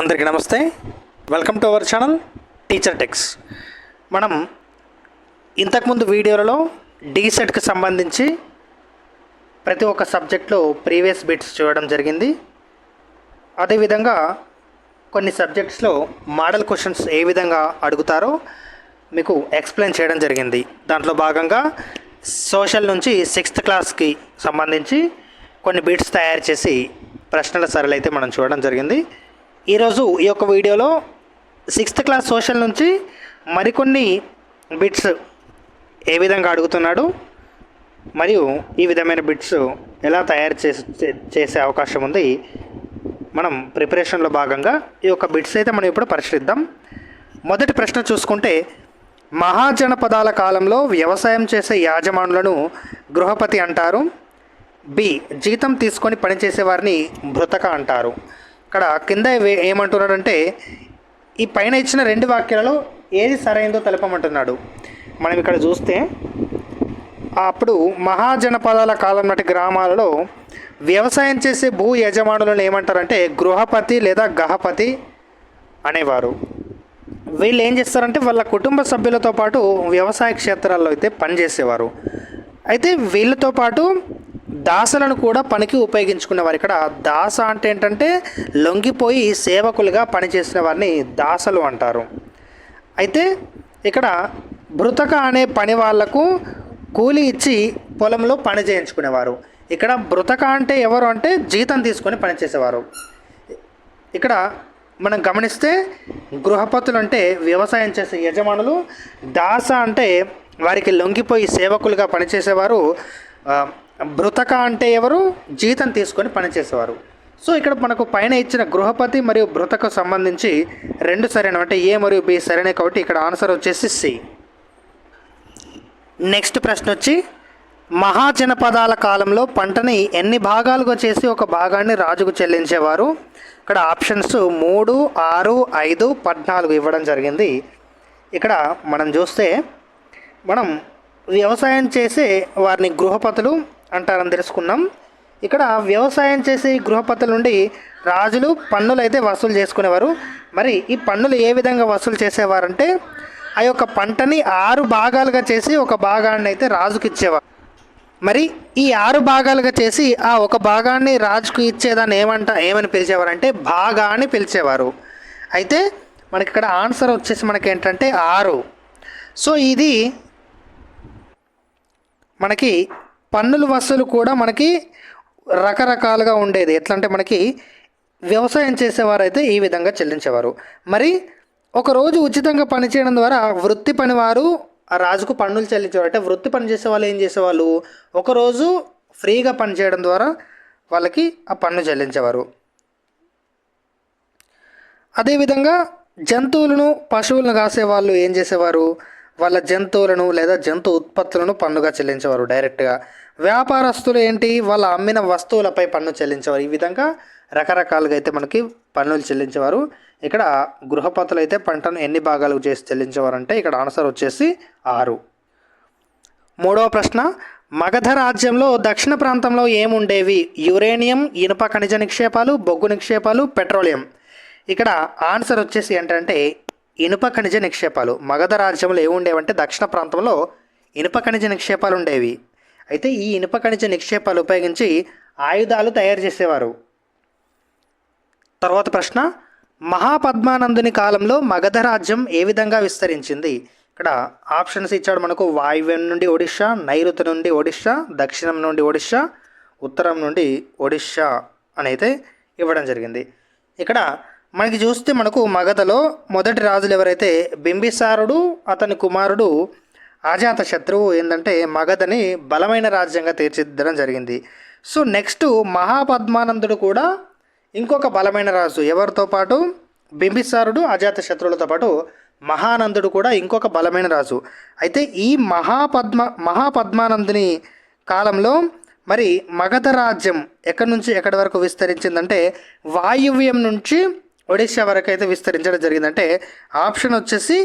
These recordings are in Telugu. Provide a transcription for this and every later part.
అందరికీ నమస్తే. Welcome to our channel teacher tax. మనం ఇంతకుముందు వీడియోలలో డీసెట్కి సంబంధించి ప్రతి ఒక్క సబ్జెక్ట్లో ప్రీవియస్ బిట్స్ చూడడం జరిగింది. అదేవిధంగా కొన్ని సబ్జెక్ట్స్లో మోడల్ క్వశ్చన్స్ ఏ విధంగా అడుగుతారో మీకు ఎక్స్ప్లెయిన్ చేయడం జరిగింది. దాంట్లో భాగంగా సోషల్ నుంచి 6th క్లాస్కి సంబంధించి కొన్ని బిట్స్ తయారు చేసి ప్రశ్నల సరళి అయితే మనం చూడడం జరిగింది. ఈరోజు ఈ యొక్క వీడియోలో 6th క్లాస్ సోషల్ నుంచి మరికొన్ని బిట్స్ ఏ విధంగా అడుగుతున్నాడు మరియు ఈ విధమైన బిట్స్ ఎలా తయారు చేసే అవకాశం ఉంది, మనం ప్రిపరేషన్లో భాగంగా ఈ యొక్క బిట్స్ అయితే మనం ఇప్పుడు పరిశీలిద్దాం. మొదటి ప్రశ్న చూసుకుంటే, మహాజనపదాల కాలంలో వ్యవసాయం చేసే యాజమానులను గృహపతి అంటారు. బి, జీతం తీసుకొని పనిచేసే వారిని భృతక అంటారు. ఇక్కడ కింద ఏమంటున్నాడంటే, ఈ పైన ఇచ్చిన 2 వాక్యాలలో ఏది సరైందో తెలపమంటున్నాడు. మనం ఇక్కడ చూస్తే, అప్పుడు మహాజనపదాల కాలం నాటి గ్రామాలలో వ్యవసాయం చేసే భూ యజమానులను ఏమంటారంటే గృహపతి లేదా గహపతి అనేవారు. వీళ్ళు ఏం చేస్తారంటే వాళ్ళ కుటుంబ సభ్యులతో పాటు వ్యవసాయ క్షేత్రాల్లో అయితే పనిచేసేవారు. అయితే వీళ్ళతో పాటు దాసలను కూడా పనికి ఉపయోగించుకునేవారు. ఇక్కడ దాస అంటే ఏంటంటే లొంగిపోయి సేవకులుగా పనిచేసిన వారిని దాసలు అంటారు. అయితే ఇక్కడ భృతక అనే పని వాళ్లకు కూలి ఇచ్చి పొలంలో పని చేయించుకునేవారు. ఇక్కడ భృతక అంటే ఎవరు అంటే జీతం తీసుకొని పనిచేసేవారు. ఇక్కడ మనం గమనిస్తే గృహపతులు అంటే వ్యవసాయం చేసే యజమానులు, దాస అంటే వారికి లొంగిపోయి సేవకులుగా పనిచేసేవారు, భృతక అంటే ఎవరు జీతం తీసుకొని పనిచేసేవారు. సో ఇక్కడ మనకు పైన ఇచ్చిన గృహపతి మరియు భృతకు సంబంధించి 2 సరైనవి, అంటే ఏ మరియు బి సరైనవి కాబట్టి ఇక్కడ ఆన్సర్ వచ్చేసి సి. నెక్స్ట్ ప్రశ్న వచ్చి, మహాజనపదాల కాలంలో పంటని ఎన్ని భాగాలుగా చేసి ఒక భాగాన్ని రాజుకు చెల్లించేవారు? ఇక్కడ ఆప్షన్స్ 3, 6, 5, 14 ఇవ్వడం జరిగింది. ఇక్కడ మనం చూస్తే, మనం వ్యవసాయం చేసే వారిని గృహపతులు అంటారని తెలుసుకున్నాం. ఇక్కడ వ్యవసాయం చేసే గృహపతుల నుండి రాజులు పన్నులు అయితే వసూలు చేసుకునేవారు. మరి ఈ పన్నులు ఏ విధంగా వసూలు చేసేవారంటే, ఆ యొక్క పంటని 6 భాగాలుగా చేసి ఒక భాగాన్ని అయితే రాజుకి ఇచ్చేవారు. మరి ఈ 6 భాగాలుగా చేసి ఆ ఒక భాగాన్ని రాజుకు ఇచ్చేదాన్ని ఏమని పిలిచేవారంటే భాగా అని పిలిచేవారు. అయితే మనకి ఇక్కడ ఆన్సర్ వచ్చేసి మనకి ఏంటంటే 6. సో ఇది మనకి పన్నుల వసూలు కూడా మనకి రకరకాలుగా ఉండేది. ఎట్లా అంటే మనకి వ్యవసాయం చేసేవారైతే ఈ విధంగా చెల్లించేవారు. మరి ఒకరోజు ఉచితంగా పనిచేయడం ద్వారా వృత్తి పనివారు ఆ రాజుకు పన్నులు చెల్లించేవారు. అంటే వృత్తి పని చేసే వాళ్ళు ఏం చేసేవాళ్ళు, ఒకరోజు ఫ్రీగా పనిచేయడం ద్వారా వాళ్ళకి ఆ పన్ను చెల్లించేవారు. అదేవిధంగా జంతువులను పశువులను కాసేవాళ్ళు ఏం చేసేవారు, వాళ్ళ జంతువులను లేదా జంతు ఉత్పత్తులను పన్నుగా చెల్లించేవారు డైరెక్ట్గా. వ్యాపారస్తులు ఏంటి, వాళ్ళ అమ్మిన వస్తువులపై పన్ను చెల్లించేవారు. ఈ విధంగా రకరకాలుగా అయితే మనకి పన్నులు చెల్లించేవారు. ఇక్కడ గృహపతులు అయితే పంటను ఎన్ని భాగాలు చేసి చెల్లించేవారు అంటే ఇక్కడ ఆన్సర్ వచ్చేసి 6. మూడవ ప్రశ్న, మగధ రాజ్యంలో దక్షిణ ప్రాంతంలో ఏముండేవి? యురేనియం, ఇనుప ఖనిజ నిక్షేపాలు, బొగ్గు నిక్షేపాలు, పెట్రోలియం. ఇక్కడ ఆన్సర్ వచ్చేసి ఏంటంటే ఇనుప ఖనిజ నిక్షేపాలు. మగధ రాజ్యంలో ఏముండేవంటే దక్షిణ ప్రాంతంలో ఇనుప ఖనిజ నిక్షేపాలు ఉండేవి. అయితే ఈ ఇనుప ఖనిజ నిక్షేపాలు ఉపయోగించి ఆయుధాలు తయారు చేసేవారు. తర్వాత ప్రశ్న, మహాపద్మానందుని కాలంలో మగధ రాజ్యం ఏ విధంగా విస్తరించింది? ఇక్కడ ఆప్షన్స్ ఇచ్చాడు మనకు. వాయువ్యం నుండి ఒడిషా, నైరుతి నుండి ఒడిషా, దక్షిణం నుండి ఒడిషా, ఉత్తరం నుండి ఒడిషా అని అయితే ఇవ్వడం జరిగింది. ఇక్కడ మనకి చూస్తే మనకు మగధలో మొదటి రాజులు ఎవరైతే బింబిసారుడు, అతని కుమారుడు అజాతశత్రువు ఏంటంటే మగధని బలమైన రాజ్యంగా తీర్చిదిద్దడం జరిగింది. సో నెక్స్ట్ మహాపద్మానందుడు కూడా ఇంకొక బలమైన రాజు, ఎవరితో పాటు బింబిసారుడు అజాతశత్రువులతో పాటు మహానందుడు కూడా ఇంకొక బలమైన రాజు. అయితే ఈ మహాపద్మానందుని కాలంలో మరి మగధ రాజ్యం ఎక్కడి నుంచి ఎక్కడి వరకు విస్తరించిందంటే వాయువ్యం నుంచి ఒడిశా వరకు అయితే విస్తరించడం జరిగిందంటే ఆప్షన్ వచ్చేసి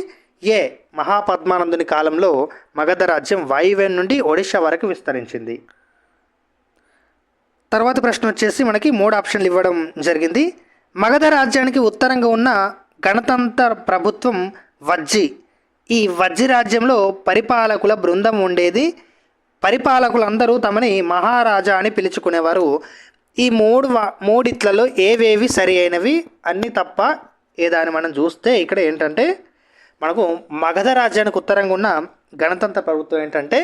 ఏ, మహాపద్మానందుని కాలంలో మగధ రాజ్యం వాయువ్యం నుండి ఒడిశా వరకు విస్తరించింది. తర్వాత ప్రశ్న వచ్చేసి మనకి 3 ఆప్షన్లు ఇవ్వడం జరిగింది. మగధ రాజ్యానికి ఉత్తరంగా ఉన్న గణతంత్ర ప్రభుత్వం వజ్జి. ఈ వజ్జి రాజ్యంలో పరిపాలకుల బృందం ఉండేది. పరిపాలకులందరూ తమని మహారాజా అని పిలుచుకునేవారు. ఈ మూడిట్లలో ఏవేవి సరి అయినవి అన్నీ తప్ప ఏదాన్ని మనం చూస్తే ఇక్కడ ఏంటంటే మనకు మగధ రాజ్యానికి ఉత్తరంగా ఉన్న గణతంత్ర ప్రభుత్వం ఏంటంటే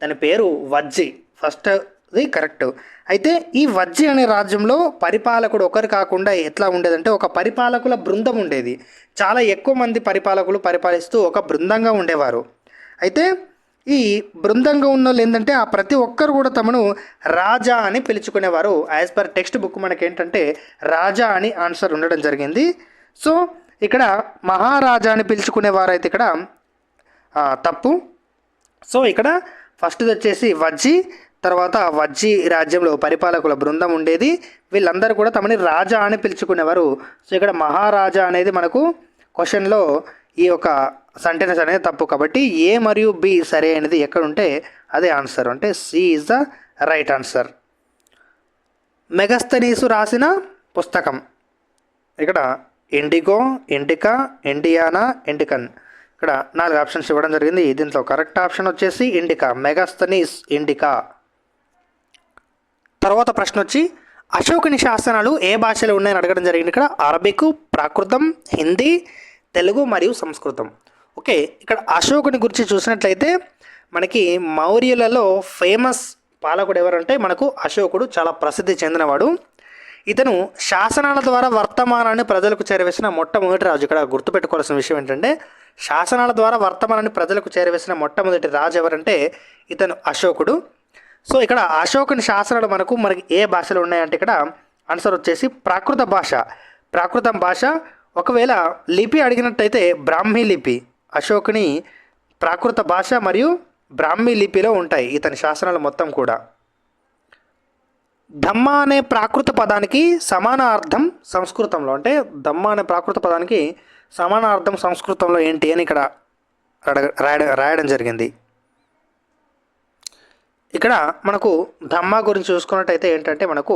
దాని పేరు వజ్జి. ఫస్ట్ది కరెక్ట్. అయితే ఈ వజ్జి అనే రాజ్యంలో పరిపాలకుడు ఒకరు కాకుండా ఎట్లా ఉండేదంటే ఒక పరిపాలకుల బృందం ఉండేది. చాలా ఎక్కువ మంది పరిపాలకులు పరిపాలిస్తూ ఒక బృందంగా ఉండేవారు. అయితే ఈ బృందంగా ఉన్న వాళ్ళు ఏంటంటే ఆ ప్రతి ఒక్కరు కూడా తమను రాజా అని పిలుచుకునేవారు. యాజ్ పర్ టెక్స్ట్ బుక్ మనకి ఏంటంటే రాజా అని ఆన్సర్ ఉండడం జరిగింది. సో ఇక్కడ మహారాజా అని పిలుచుకునేవారు అయితే ఇక్కడ తప్పు. సో ఇక్కడ ఫస్ట్ది వచ్చేసి వజ్జి, తర్వాత వజ్జి రాజ్యంలో పరిపాలకుల బృందం ఉండేది. వీళ్ళందరూ కూడా తమని రాజా అని పిలుచుకునేవారు. సో ఇక్కడ మహారాజా అనేది మనకు క్వశ్చన్లో ఈ యొక్క సెంటెన్స్ అనేది తప్పు. కాబట్టి ఏ మరియు బి సరే అనేది ఎక్కడ ఉంటే అదే ఆన్సర్, అంటే C is the right answer. Megasthenes రాసిన పుస్తకం ఇక్కడ ఇండిగో, ఇండికా, ఇండియానా, ఇండికన్. ఇక్కడ 4 ఆప్షన్స్ ఇవ్వడం జరిగింది. దీంట్లో కరెక్ట్ ఆప్షన్ వచ్చేసి ఇండికా, మెగస్తనీస్ ఇండికా. తర్వాత ప్రశ్న వచ్చి అశోకుని శాసనాలు ఏ భాషలో ఉన్నాయని అడగడం జరిగింది. ఇక్కడ అరబిక్, ప్రాకృతం, హిందీ, తెలుగు మరియు సంస్కృతం. ఓకే, ఇక్కడ అశోకుని గురించి చూసినట్లయితే మనకి మౌర్యులలో ఫేమస్ పాలకుడు ఎవరంటే మనకు అశోకుడు చాలా ప్రసిద్ధి చెందినవాడు. ఇతను శాసనాల ద్వారా వర్తమానాన్ని ప్రజలకు చేరవేసిన మొట్టమొదటి రాజు. ఇక్కడ గుర్తుపెట్టుకోవాల్సిన విషయం ఏంటంటే శాసనాల ద్వారా వర్తమానాన్ని ప్రజలకు చేరవేసిన మొట్టమొదటి రాజు ఎవరంటే ఇతను అశోకుడు. సో ఇక్కడ అశోకుని శాసనాలు మనకి ఏ భాషలో ఉన్నాయంటే ఇక్కడ ఆన్సర్ వచ్చేసి ప్రాకృత భాష. ప్రాకృతం భాష. ఒకవేళ లిపి అడిగినట్టయితే బ్రాహ్మీ లిపి. అశోకుని ప్రాకృత భాష మరియు బ్రాహ్మీ లిపిలో ఉంటాయి ఇతని శాసనాలు మొత్తం కూడా. ధమ్మ అనే ప్రాకృత పదానికి సమాన అర్థం సంస్కృతంలో, అంటే ధమ్మ అనే ప్రాకృత పదానికి సమాన అర్థం సంస్కృతంలో ఏంటి అని ఇక్కడ రాయడం జరిగింది. ఇక్కడ మనకు ధమ్మ గురించి చూసుకున్నట్టయితే ఏంటంటే మనకు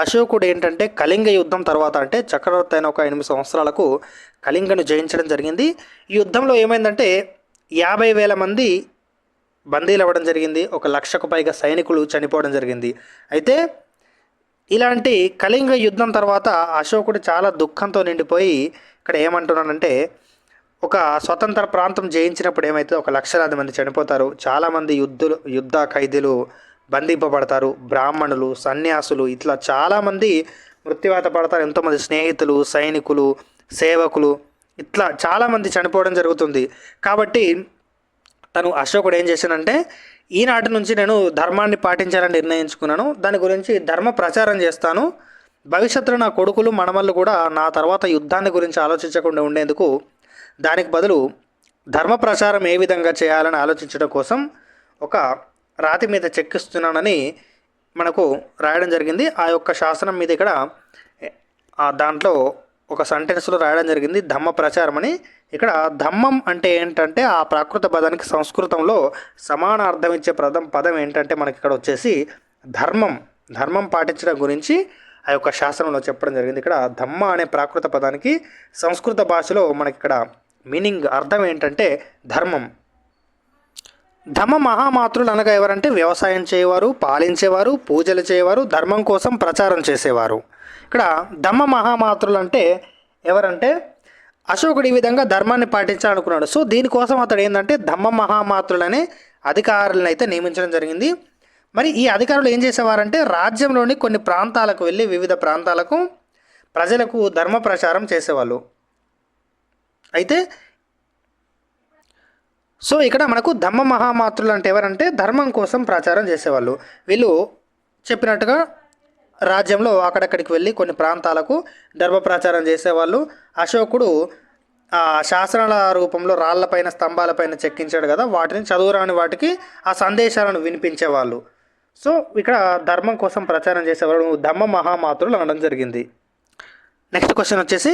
అశోకుడు ఏంటంటే కళింగ యుద్ధం తర్వాత, అంటే చక్రవర్తి అయిన ఒక 8 సంవత్సరాలకు కళింగను జయించడం జరిగింది. ఈ యుద్ధంలో ఏమైందంటే 50,000 మంది బందీలు అవ్వడం జరిగింది. 1,00,000కు పైగా సైనికులు చనిపోవడం జరిగింది. అయితే ఇలాంటి కళింగ యుద్ధం తర్వాత అశోకుడు చాలా దుఃఖంతో నిండిపోయి ఇక్కడ ఏమంటున్నానంటే ఒక స్వతంత్ర ప్రాంతం జయించినప్పుడు ఏమైతే 1,00,000 మంది చనిపోతారు, చాలామంది యుద్ధ ఖైదీలు బంధింపబడతారు, బ్రాహ్మణులు, సన్యాసులు, ఇట్లా చాలామంది మృత్యువాత పడతారు. ఎంతోమంది స్నేహితులు, సైనికులు, సేవకులు, ఇట్లా చాలామంది చనిపోవడం జరుగుతుంది. కాబట్టి తను అశోకుడు ఏం చేశానంటే ఈనాటి నుంచి నేను ధర్మాన్ని పాటించాలని నిర్ణయించుకున్నాను. దాని గురించి ధర్మ ప్రచారం చేస్తాను. భవిష్యత్తులో నా కొడుకులు, మనమళ్ళు కూడా నా తర్వాత యుద్ధాన్ని గురించి ఆలోచించకుండా ఉండేందుకు దానికి బదులు ధర్మ ప్రచారం ఏ విధంగా చేయాలని ఆలోచించడం కోసం ఒక రాతి మీద చెక్కిస్తున్నానని మనకు రాయడం జరిగింది. ఆ యొక్క శాసనం మీద ఇక్కడ దాంట్లో ఒక సెంటెన్స్లో రాయడం జరిగింది ధమ్మ ప్రచారం అని. ఇక్కడ ధమ్మం అంటే ఏంటంటే ఆ ప్రాకృత పదానికి సంస్కృతంలో సమాన అర్థం ఇచ్చే పదం ఏంటంటే మనకి ఇక్కడ వచ్చేసి ధర్మం పాటించడం గురించి ఆ యొక్క శాసనంలో చెప్పడం జరిగింది. ఇక్కడ ధమ్మ అనే ప్రాకృత పదానికి సంస్కృత భాషలో మనకి ఇక్కడ మీనింగ్ అర్థం ఏంటంటే ధర్మం. ధమ్మ మహామాతృలు అనగా ఎవరంటే వ్యవసాయం చేయవారు, పాలించేవారు, పూజలు చేయవారు, ధర్మం కోసం ప్రచారం చేసేవారు. ఇక్కడ ధమ్మ మహామాతృలు అంటే ఎవరంటే అశోకుడు ఈ విధంగా ధర్మాన్ని పాటించాలనుకున్నాడు. సో దీనికోసం అతడు ఏంటంటే ధమ్మ మహామాతృలనే అధికారులను అయితే నియమించడం జరిగింది. మరి ఈ అధికారులు ఏం చేసేవారంటే రాజ్యంలోని కొన్ని ప్రాంతాలకు వెళ్ళి వివిధ ప్రాంతాలకు ప్రజలకు ధర్మ ప్రచారం చేసేవాళ్ళు. అయితే సో ఇక్కడ మనకు ధమ్మ మహామాతృలు అంటే ఎవరంటే ధర్మం కోసం ప్రచారం చేసేవాళ్ళు. వీళ్ళు చెప్పినట్టుగా రాజ్యంలో అక్కడక్కడికి వెళ్ళి కొన్ని ప్రాంతాలకు ధర్మ ప్రచారం చేసేవాళ్ళు. అశోకుడు శాసనాల రూపంలో రాళ్లపైన, స్తంభాలపైన చెక్కించాడు కదా, వాటిని చదువురాని వాటికి ఆ సందేశాలను వినిపించేవాళ్ళు. సో ఇక్కడ ధర్మం కోసం ప్రచారం చేసేవాళ్ళు ధమ్మ మహామాతృలు అనడం జరిగింది. నెక్స్ట్ క్వశ్చన్ వచ్చేసి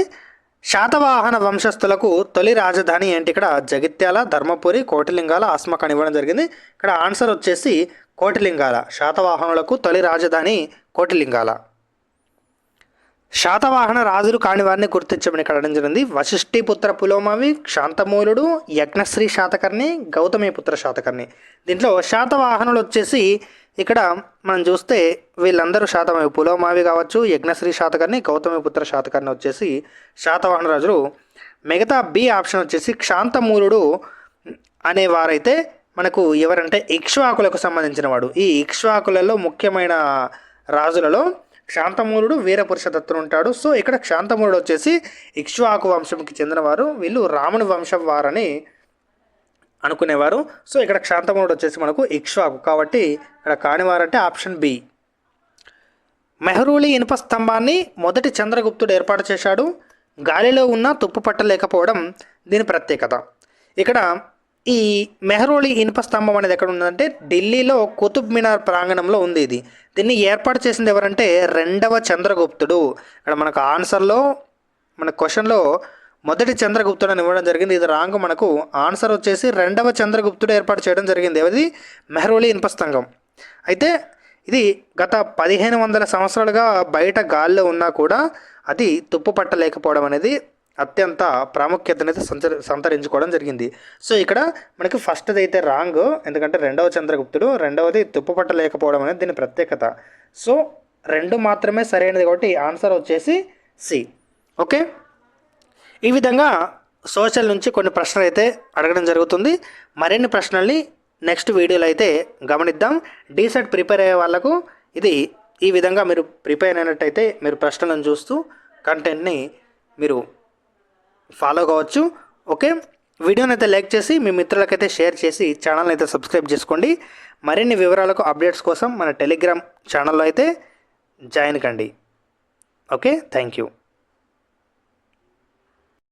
శాతవాహన వంశస్థులకు తొలి రాజధాని ఏంటి? ఇక్కడ జగిత్యాల, ధర్మపురి, కోటిలింగాల, ఆస్మక్ అని ఇవ్వడం జరిగింది. ఇక్కడ ఆన్సర్ వచ్చేసి కోటిలింగాల. శాతవాహనులకు తొలి రాజధాని కోటిలింగాల. శాతవాహన రాజులు కాని వారిని గుర్తించమని ఇక్కడ అడగడం జరిగింది. వశిష్ఠిపుత్ర పులోమావి, శాంతమూలుడు, యజ్ఞశ్రీ శాతకర్ణి, గౌతమిపుత్ర శాతకర్ణి. దీంట్లో శాతవాహనులు వచ్చేసి ఇక్కడ మనం చూస్తే వీళ్ళందరూ పులోమావి కావచ్చు, యజ్ఞశ్రీ శాతకర్ణి, గౌతమిపుత్ర శాతకర్ణి వచ్చేసి శాతవాహన రాజులు. మిగతా బి ఆప్షన్ వచ్చేసి శాంతమూలుడు అనేవారైతే మనకు ఎవరంటే ఇక్ష్వాకులకు సంబంధించిన వాడు. ఈ ఇక్ష్వాకులలో ముఖ్యమైన రాజులలో శాంతమూలుడు, వీరపురుషదత్తుడు ఉంటాడు. సో ఇక్కడ శాంతమూలుడు వచ్చేసి ఇక్ష్వాకు వంశంకి చెందినవారు. వీళ్ళు రాముని వంశం వారని అనుకునేవారు. సో ఇక్కడ శాంతమూలుడు వచ్చేసి మనకు ఇక్ష్వాకు, కాబట్టి ఇక్కడ కానివారంటే ఆప్షన్ బి. మెహ్రూలి ఇనుప స్తంభాన్ని మొదటి చంద్రగుప్తుడు ఏర్పాటు చేశాడు. గాలిలో ఉన్న తుప్పు పట్టలేకపోవడం దీని ప్రత్యేకత. ఇక్కడ ఈ మెహ్రౌలి ఇనుప స్తంభం అనేది ఎక్కడ ఉందంటే ఢిల్లీలో కుతుబ్ మినార్ ప్రాంగణంలో ఉంది. దీన్ని ఏర్పాటు చేసింది ఎవరంటే రెండవ చంద్రగుప్తుడు. ఇక్కడ మనకు ఆన్సర్లో మన క్వశ్చన్లో మొదటి చంద్రగుప్తుడు అని ఇవ్వడం జరిగింది. ఇది రాంగ్. మనకు ఆన్సర్ వచ్చేసి రెండవ చంద్రగుప్తుడు ఏర్పాటు చేయడం జరిగింది. అది మెహ్రౌలి ఇనుప స్తంభం. అయితే ఇది గత 1500 సంవత్సరాలుగా బయట గాల్లో ఉన్నా కూడా అది తుప్పు పట్టలేకపోవడం అనేది అత్యంత ప్రాముఖ్యతనైతే సంతరించుకోవడం జరిగింది. సో ఇక్కడ మనకి ఫస్ట్ది అయితే రాంగ్, ఎందుకంటే రెండవ చంద్రగుప్తుడు, రెండవది తుప్పు పట్టలేకపోవడం అనేది దీని ప్రత్యేకత. సో 2 మాత్రమే సరైనది, కాబట్టి ఆన్సర్ వచ్చేసి సి. ఓకే, ఈ విధంగా సోషల్ నుంచి కొన్ని ప్రశ్నలు అయితే అడగడం జరుగుతుంది. మరిన్ని ప్రశ్నల్ని నెక్స్ట్ వీడియోలో అయితే గమనిద్దాం. డీసెట్ ప్రిపేర్ అయ్యే వాళ్ళకు ఇది ఈ విధంగా మీరు ప్రిపేర్ అయినట్టయితే మీరు ప్రశ్నలను చూస్తూ కంటెంట్ని మీరు ఫాలో కావచ్చు. ఓకే, వీడియోని అయితే లైక్ చేసి మీ మిత్రులకైతే షేర్ చేసి ఛానల్ని అయితే సబ్స్క్రైబ్ చేసుకోండి. మరిన్ని వివరాలకు అప్డేట్స్ కోసం మన టెలిగ్రామ్ ఛానల్లో అయితే జాయిన్ కండి. Okay, thank you.